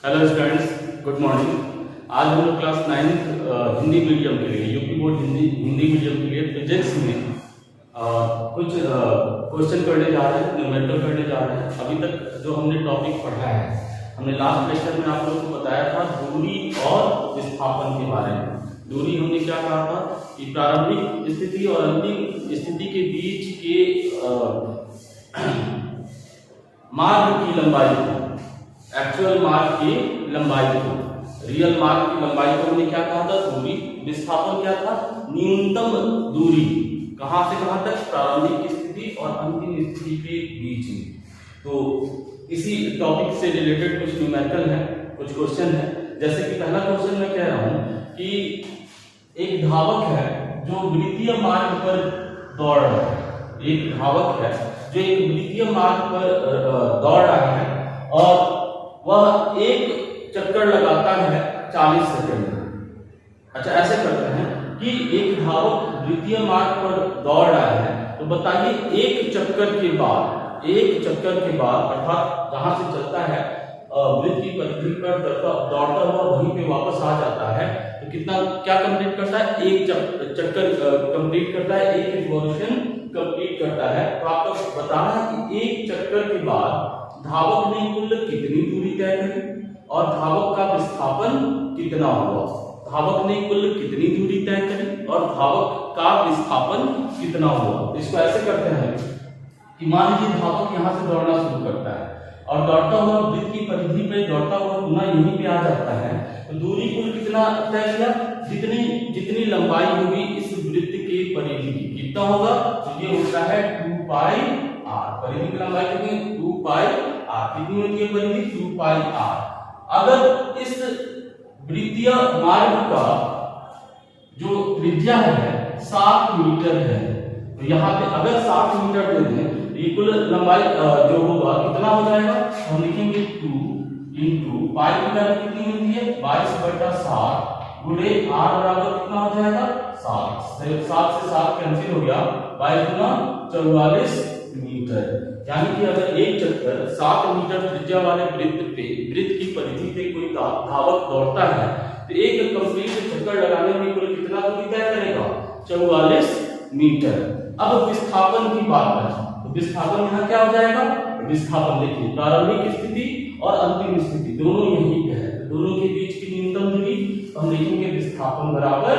Hello students, good morning. आज हम लोग क्लास 9 हिंदी मीडियम के लिए यूपी बोर्ड हिंदी मीडियम के लिए फिजिक्स में कुछ क्वेश्चन करने जा रहे हैं, न्यूमेरिकल करने जा रहे हैं। अभी तक जो हमने टॉपिक पढ़ा है, हमने लास्ट लेक्चर में आप लोगों को बताया था दूरी और विस्थापन के बारे में। दूरी हमने क्या कहा था कि प्रारंभिक स्थिति और अंतिम स्थिति के बीच के मार्ग की लंबाई को, एक्चुअल मार्ग की लंबाई को, रियल मार्ग की लंबाई को हमने क्या कहा था? दूरी। विस्थापन क्या था? न्यूनतम दूरी, कहां से कहां तक? प्रारंभिक स्थिति और अंतिम स्थिति के बीच में। तो इसी टॉपिक से रिलेटेड कुछ न्यूमेरिकल है, कुछ क्वेश्चन है। जैसे कि पहला क्वेश्चन मैं कह रहा हूं कि एक धावक है जो वृत्तीय मार्ग पर दौड़ रहा है। एक धावक है जो एक वृत्तीय मार्ग पर दौड़ रहा है और वह एक चक्कर लगाता है 40 सेकंड में। अच्छा, ऐसे करते हैं कि एक धावक वृत्तीय मार्ग पर दौड़ रहा है, तो बताइए एक चक्कर के बाद अर्थात जहां से चलता है वृत्त की परिधि पर दौड़ता हुआ वहीं पे वापस आ जाता है, तो कितना क्या कंप्लीट करता है? एक चक्कर कंप्लीट करता है, एक रिवॉल्यूशन कंप्लीट करता है। तो आपको बताना है कि एक चक्कर के बाद धावक ने कुल कितनी दूरी तय करी और धावक का विस्थापन कितना हुआ। धावक ने कुल कितनी दूरी तय करी और धावक का विस्थापन कितना हुआ। इसको ऐसे करते हैं कि मान लीजिए धावक यहाँ से दौड़ना शुरू करता है और दौड़ता हुआ वृत्त की परिधि पे दौड़ता हुआ पुनः यहीं पे आ जाता है, तो दूरी कुल कितना तय किया? जितनी लंबाई होगी इस वृत्त के परिधि की, कितना होगा? तो ये होता है 2 पाई r। परिधि की लंबाई कितनी? 2 पाई r। कितनी होती है परिधि? 2 पाई r। अगर इस वृत्तीय मार्ग का जो त्रिज्या है 7 मीटर है, तो यहाँ पे अगर 7 मीटर दे दें, ये कुल लंबाई जो होगा कितना हो जाएगा? हम लिखेंगे 2 इंटू पाई की वैल्यू कितनी होती है? 22/7 गुणे r बराबर कितना हो जाएगा? 7 से 7 कैंसिल हो गया, 22 गुना 44 मीटर। यानी कि अगर एक चक्कर 7 मीटर त्रिज्या वाले वृत्त की परिधि पे कोई धावक दौड़ता है, तो एक कंप्लीट चक्कर लगाने में कुल कितना दूरी तय करेगा? 44 मीटर। अब विस्थापन की बात करें तो विस्थापन यहाँ क्या हो जाएगा? विस्थापन देखिए, प्रारंभिक स्थिति और अंतिम स्थिति दोनों यहीं पे है, दोनों के बीच की न्यूनतम दूरी, तो हम लिखेंगे विस्थापन बराबर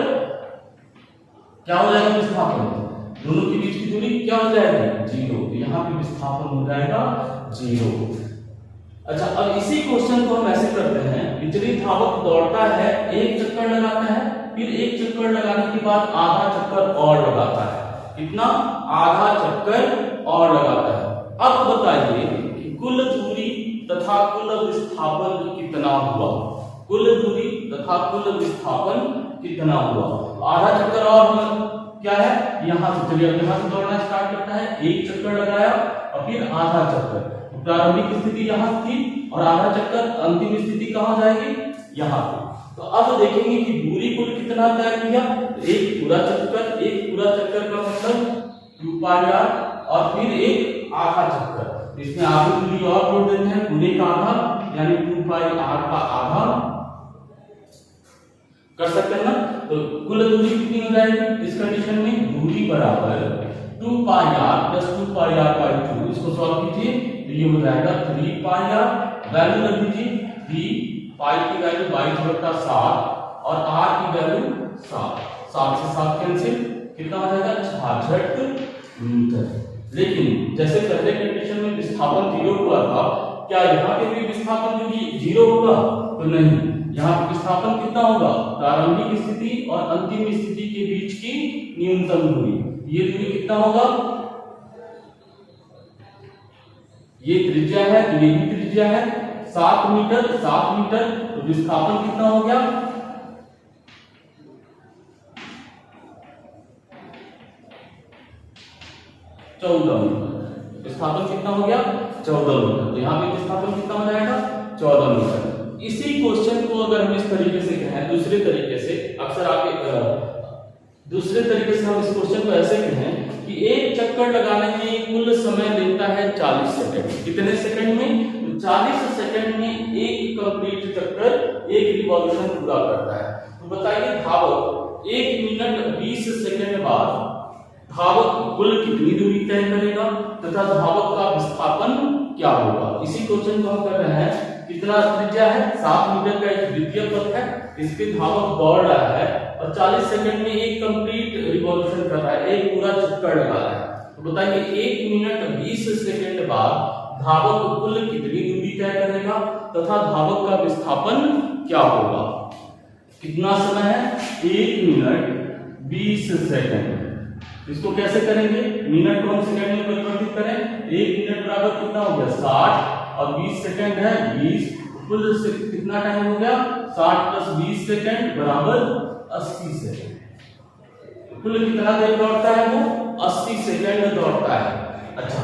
क्या हो जाएगा? विस्थापन दोनों के बीच की दूरी क्या हो जाएगी? 0। तो यहाँ पे विस्थापन हो जाएगा 0। अच्छा, अब इसी क्वेश्चन को हम ऐसे करते हैं, विचलित धावक दौड़ता है, एक चक्कर लगाता है, फिर एक चक्कर लगाने के बाद आधा चक्कर और लगाता है। कितना? आधा चक्कर और लगाता है। अब बताइए कि कुल दूरी तथा कुल विस्थापन कितना हुआ? कुल दूरी तथा कुल विस्थापन कितना हुआ? आधा चक्कर और क्या है? यहाँ से चलिए, यहाँ से दौड़ना स्टार्ट करता है, एक चक्कर लगाया और फिर आधा चक्कर। प्रारंभिक स्थिति यहाँ थी और आधा चक्कर अंतिम स्थिति कहाँ जाएगी? यहाँ पे। तो अब देखेंगे कि दूरी कुल कितना तय किया? एक पूरा चक्कर का मतलब 2 पाई r और फिर एक आधा चक्कर। इसमें आधी दूरी और जोड़ देते हैं, पूरे का आधा यानी 2 पाई r का आधा कर सकते हैं ना। तो कुल दूरी कितनी हो जाएगी इस कंडीशन में? दूरी बराबर 2 पाई r plus 2 pi r by 2। इसको सॉल्व कीजिए तो ये हो जाएगा 3 पाई r। वैल्यू रख दीजिए, 3 पाई की वैल्यू 22/7 और r की वैल्यू 7। 7 से 7 कैंसिल, कितना हो जाएगा? 66 मीटर। लेकिन जैसे पहले कंडीशन में विस्थापन 0 हुआ था, क्या यहाँ पे भी विस्थापन जो 0 होगा? तो नहीं, यहाँ पे विस्थापन कितना होगा? प्रारंभिक स्थिति और अंतिम स्थिति के बीच की न्यूनतम दूरी। ये दूरी कितना होगा? ये त्रिज्या है, ये भी त्रिज्या है, 7 मीटर। तो विस्थापन कितना हो गया? 14 मीटर। विस्थापन कितना हो गया? 14 मीटर। तो यहाँ पे विस्थापन कितना हो जाएगा? 14 मीटर। इसी क्वेश्चन को अगर हम इस तरीके से कहें, दूसरे तरीके से, अक्सर आपके दूसरे तरीके से हम इस क्वेश्चन को ऐसे कहें कि एक चक्कर लगाने में कुल समय लेता है 40 सेकंड। कितने सेकंड में? 40 सेकंड में एक कंप्लीट चक्कर, एक रिवॉल्यूशन पूरा करता है। तो बताइए धावक 1 मिनट 20 सेकंड बाद धावक कुल कितनी दूरी तय करेगा तथा धावक का विस्थापन क्या होगा। इसी क्वेश्चन को हम कर रहे हैं। कितना त्रिज्या है, 7 मीटर का एक द्वितीय पथ है, इस पे धावक दौड़ रहा है और 40 सेकंड में एक कंप्लीट रिवॉल्यूशन कर रहा है, एक पूरा चक्कर लगा रहा है। तो बताइए 1 मिनट 20 सेकंड बाद धावक कुल कितनी दूरी तय करेगा तथा धावक का विस्थापन क्या होगा। कितना समय है, 1 मिनट 20 सेकंड। इसको कैसे करेंगे, मिनट को हम सेकंड में परिवर्तित करें। 1 मिनट बराबर कितना हो गया 60 और 20 सेकंड है 20, कुल कितना टाइम हो गया 60 प्लस 20 सेकंड बराबर 80 सेकंड। कुल कितना देर दौड़ता है वो, 80 सेकंड दौड़ता है। अच्छा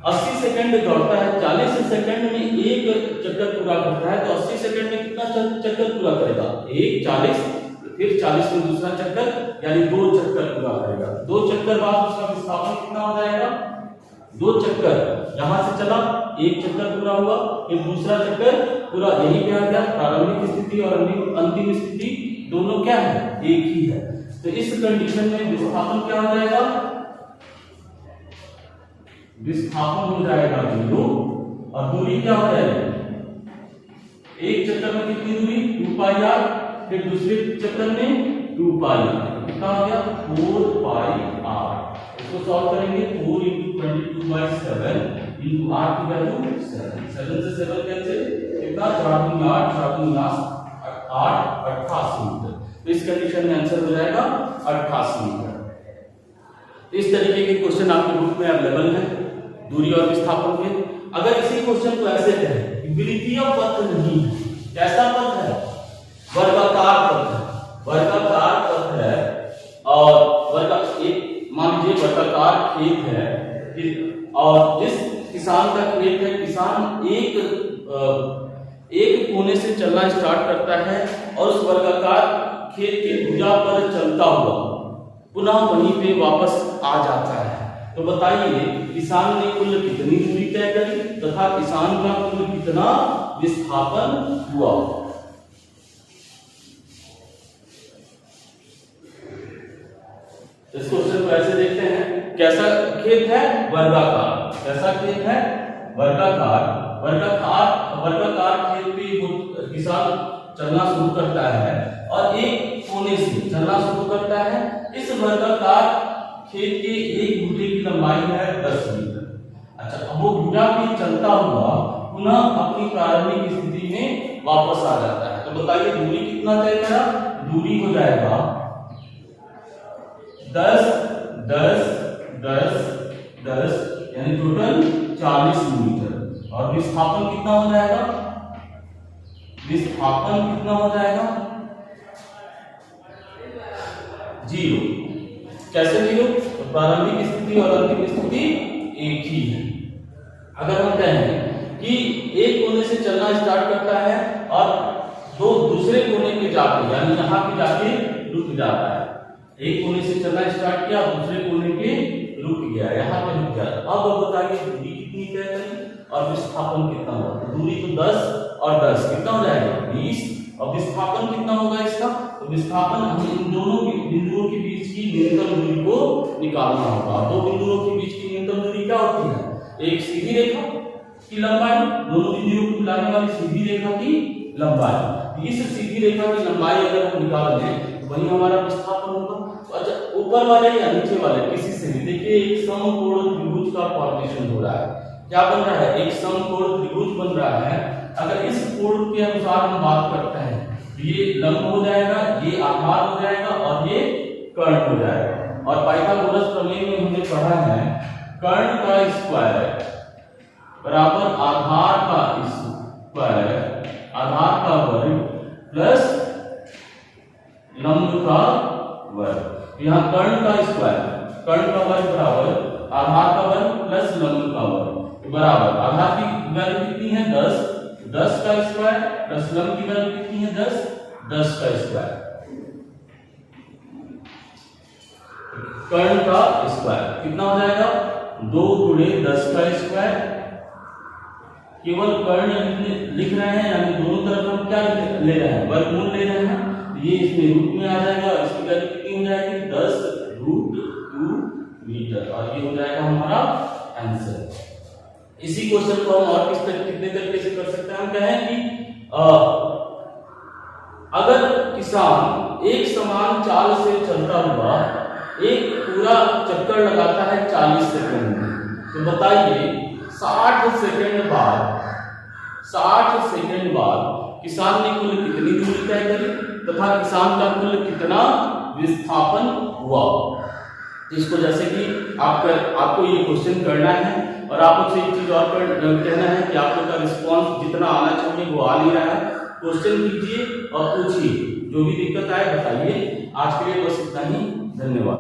80 सेकंड दौड़ता है, 40 सेकंड में एक चक्कर पूरा करता है, तो 80 सेकंड में कितना चक्कर पूरा करेगा, एक 40, फिर 40 में दूसरा चक्कर, यानी 2 चक्कर पूरा करेगा। 2 चक्कर बाद उसका विस्थापन कितना हो जाएगा, 2 चक्कर यहां से चला, एक चक्कर पूरा हुआ, फिर दूसरा चक्कर पूरा, यही पे आ गया। प्रारंभिक स्थिति और अंतिम स्थिति दोनों क्या है, एक ही है। तो इस कंडीशन में विस्थापन क्या हो जाएगा, विस्थापन हो जाएगा 0 और दूरी क्या हो जाएगी, एक चक्कर में कितनी दूरी 2 पाई r, फिर दूसरे चक्कर में 2 पाई, कितना हो गया 4 पाई r। इसको सॉल्व करेंगे, 4 × 22/7 × r की वैल्यू 7, 7 से 7 कैंसिल, कितना 4 × 8, 4 × 8 88 मीटर। तो इस कंडीशन में आंसर हो जाएगा 88 मीटर। इस तरीके के क्वेश्चन आपकी बुक में अवेलेबल है दूरी और विस्थापन के। अगर इसी क्वेश्चन को ऐसे कहें, वृत्तीय पथ नहीं है, कैसा पथ है, वर्गाकार पथ है, वर्गाकार पथ है और एक मान लीजिए वर्गाकार खेत है और जिस किसान का खेत है, किसान एक कोने से चलना स्टार्ट करता है और उस वर्गाकार खेत के भुजा पर चलता हुआ पुनः वहीं पे वापस आ जाता है। तो बताइए किसान ने कुल कितनी दूरी तय करी तथा किसान का कुल कितना विस्थापन हुआ। इस क्वेश्चन को ऐसे देखते हैं, कैसा खेत है, वर्गाकार, कैसा खेत है, वर्गाकार, वर्गाकार खेत पे किसान चलना शुरू करता है और एक कोने से चलना शुरू करता है। इस वर्गाकार खेत के एक भुजे की लंबाई है 10 मीटर। अच्छा अब वो भुजा भी चलता हुआ पुनः अपनी प्रारंभिक स्थिति में वापस आ जाता है। तो बताइए दूरी कितना तय करा, दूरी हो जाएगा 10 10 10 10 यानी टोटल 40 मीटर। और विस्थापन कितना हो जाएगा, विस्थापन कितना हो जाएगा 0। कैसे 0, तो प्रारंभिक स्थिति और अंतिम स्थिति एक ही है। अगर हम कहें कि एक कोने से चलना स्टार्ट करता है और दूसरे कोने पे जाके यानी यहाँ पे जाके रुक जाता है, एक कोने से चलना स्टार्ट किया दूसरे कोने पे रुक गया, यहाँ पे रुक गया। अब बताइए दूरी कितनी तय करी और विस्थापन कितना होगा। तो दूरी तो 10 और 10 कितना हो जाएगा 20 और विस्थापन कितना होगा इसका, तो विस्थापन हमें इन दोनों बिंदुओं के बीच की न्यूनतम दूरी को निकालना होगा। दो बिंदुओं के बीच की न्यूनतम दूरी क्या होती है, एक सीधी रेखा की लंबाई, दोनों बिंदुओं को मिलाने वाली सीधी रेखा की लंबाई। इस सीधी रेखा की लंबाई अगर हम निकाल लें तो वही हमारा विस्थापन होगा। अच्छा ऊपर वाले या नीचे वाले किसी से भी देखिए एक समकोण त्रिभुज का फॉर्मेशन हो रहा है, क्या बन रहा है, एक समकोण त्रिभुज बन रहा है। अगर इस कोण के अनुसार हम बात करते हैं तो ये लंब हो जाएगा, ये आधार हो जाएगा और ये कर्ण हो जाएगा। और पाइथागोरस प्रमेय में हमने पढ़ा है कर्ण का स्क्वायर बराबर आधार का स्क्वायर, आधार का वर्ग प्लस लंब का वर्ग। यहाँ कर्ण का स्क्वायर, कर्ण का वर्ग बराबर आधार का वर्ग प्लस लंब का वर्ग बराबर आधार की वैल्यू कितनी है 10, 10 का स्क्वायर प्लस लंब की वैल्यू कितनी है 10, 10 का स्क्वायर। कर्ण का स्क्वायर कितना हो जाएगा 2 × 10 का स्क्वायर केवल कर्ण लिख रहे हैं, यानी दोनों तरफ हम क्या ले रहे हैं, वर्गमूल ले रहे हैं, ये इसमें रूट में आ जाएगा, इसकी वैल्यू कितनी हो जाएगी 10√2 मीटर, और ये हो जाएगा हमारा आंसर। इसी क्वेश्चन को हम और कितने तरीके से कर सकते हैं, हम कहें कि अगर किसान एक समान चाल से चलता हुआ एक पूरा चक्कर लगाता है 40 सेकंड में, तो बताइए 60 सेकंड बाद किसान ने कुल कितनी दूरी तय करी तथा किसान का कुल कितना विस्थापन हुआ। तो इसको जैसे कि आपको ये क्वेश्चन करना है और आपको एक चीज और कहना है कि आप लोग का रिस्पॉन्स जितना आना चाहिए वो आ नहीं रहा है। क्वेश्चन कीजिए और पूछिए, जो भी दिक्कत आए बताइए। आज के लिए बस इतना ही, धन्यवाद।